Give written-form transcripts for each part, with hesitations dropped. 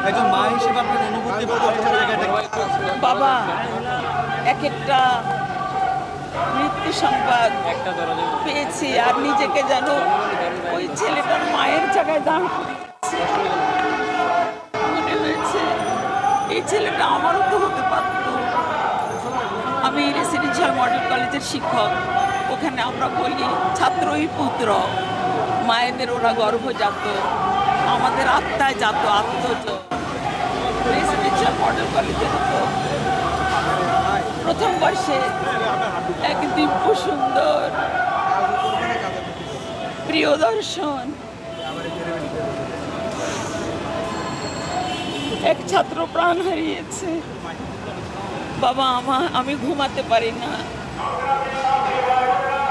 একজন মা হিসেবে আপনার অনুভূতি বাবা এক একটা মৃত্যু সংবাদ পেয়েছি আর নিজেকে যেন ওই ছেলেটার মায়ের জায়গায় দাঁড় করিয়েছি। মনে হয়েছে এই ছেলেটা আমারও তো হতে পারত। আমি রেসিডেন্সিয়াল মডেল কলেজের শিক্ষক। ওখানে আমরা বলি ছাত্রই পুত্র, মায়েদের ওরা গর্ভজাত, আমাদের আত্মায় জাত আত্মজ। রেসিডেন্সিয়াল মডেল কলেজের তো প্রথম বর্ষে এক দিব্য সুন্দর প্রিয় দর্শন এক ছাত্র প্রাণ হারিয়েছে। বাবা আমি ঘুমাতে পারি না।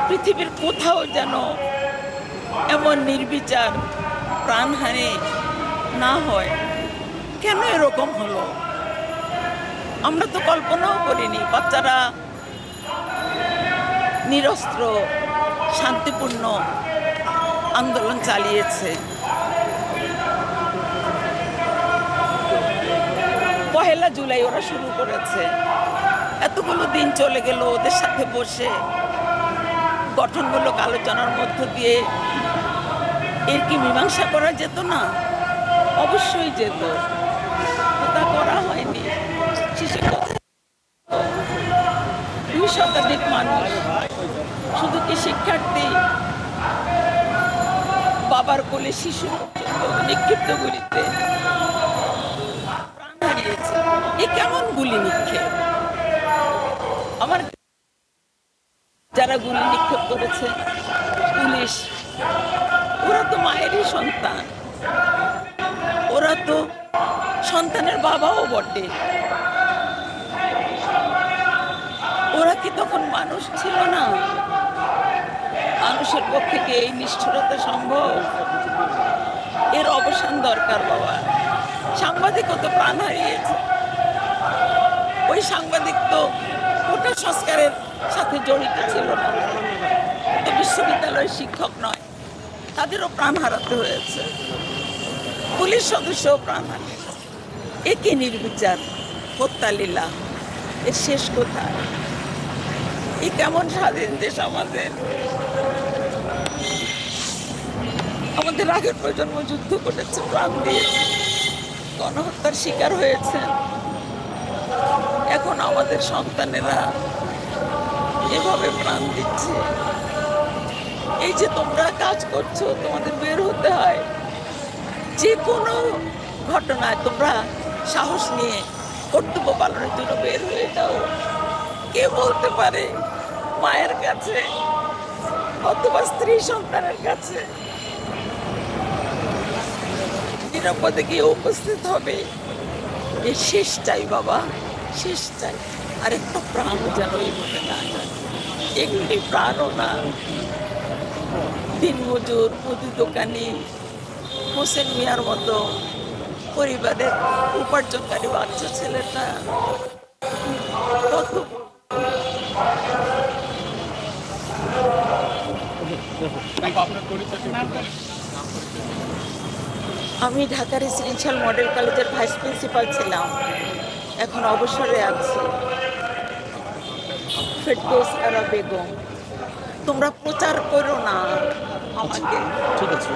পৃথিবীর কোথাও যেন এমন নির্বিচার প্রাণহানি না হয়। কেন এরকম হলো আমরা তো কল্পনাও করিনি। বাচ্চারা নিরস্ত্র শান্তিপূর্ণ আন্দোলন চালিয়েছে। পহেলা জুলাই ওরা শুরু করেছে। এতগুলো দিন চলে গেল, ওদের সাথে বসে গঠনমূলক আলোচনার মধ্য দিয়ে এর কি মীমাংসা করা যেত না? অবশ্যই যেত, তা করা হয়নি। শিশু কোথায়? 2 শতাধিক মানুষ, শুধু কি শিক্ষার্থী, বাবার কোলে শিশু নিক্ষিপ্ত গুলিতে প্রাণ হারিয়েছে। এ কেমন গুলি নিক্ষেপ? আমার যারা গুলি নিক্ষেপ করেছে পুলিশ, ওরা তো মায়েরই সন্তান, ওরা তো সন্তানের বাবাও বটে। ওরা কি তখন মানুষ ছিল না? মানুষের পক্ষে কি এই নিষ্ঠুরতা সম্ভব? এর অবসান দরকার বাবা। সাংবাদিকও তো প্রাণ হারিয়েছে। ওই সাংবাদিক তো কোটা সংস্কারের সাথে জড়িত ছিল না, তো বিশ্ববিদ্যালয়ের শিক্ষক নয়, তাদেরও প্রাণ হারাতে হয়েছে। পুলিশ সদস্যও প্রাণ হারিয়েছে। এ কি নির্বিচার হত্যা লীলা? এর শেষ কোথায়? এ কেমন স্বাধীন দেশ আমাদের? আমাদের আগের প্রজন্ম যুদ্ধ করেছে, প্রাণ দিয়েছে, গণহত্যার শিকার হয়েছে। এখন আমাদের সন্তানেরা এভাবে প্রাণ দিচ্ছে। এই যে তোমরা কাজ করছো, তোমাদের বের হতে হয়। যে কোনো ঘটনায় তোমরা সাহস নিয়ে কর্তব্য পালনের জন্য বের হয়ে যাও। কে বলতে পারে মায়ের কাছে অথবা স্ত্রী সন্তানের কাছে নিরাপদে গিয়ে উপস্থিত হবে? এ শেষ চাই বাবা, শেষ চাই। আর একটা প্রাণ যেন এইভাবে না যায়। এগুলি প্রাণও না। দিনমজুর, মুদি দোকানি হোসেন মিয়ার মতো পরিবারের উপার্জনকারী বাচ্চা ছেলেটা কত। আমি ঢাকা রেসিডেন্সিয়াল মডেল কলেজের ভাইস প্রিন্সিপাল ছিলাম, এখন অবসরে আছি। ফেরদৌস আরা বেগম। তোমরা প্রচার করো না আমাকে। ঠিক আছে।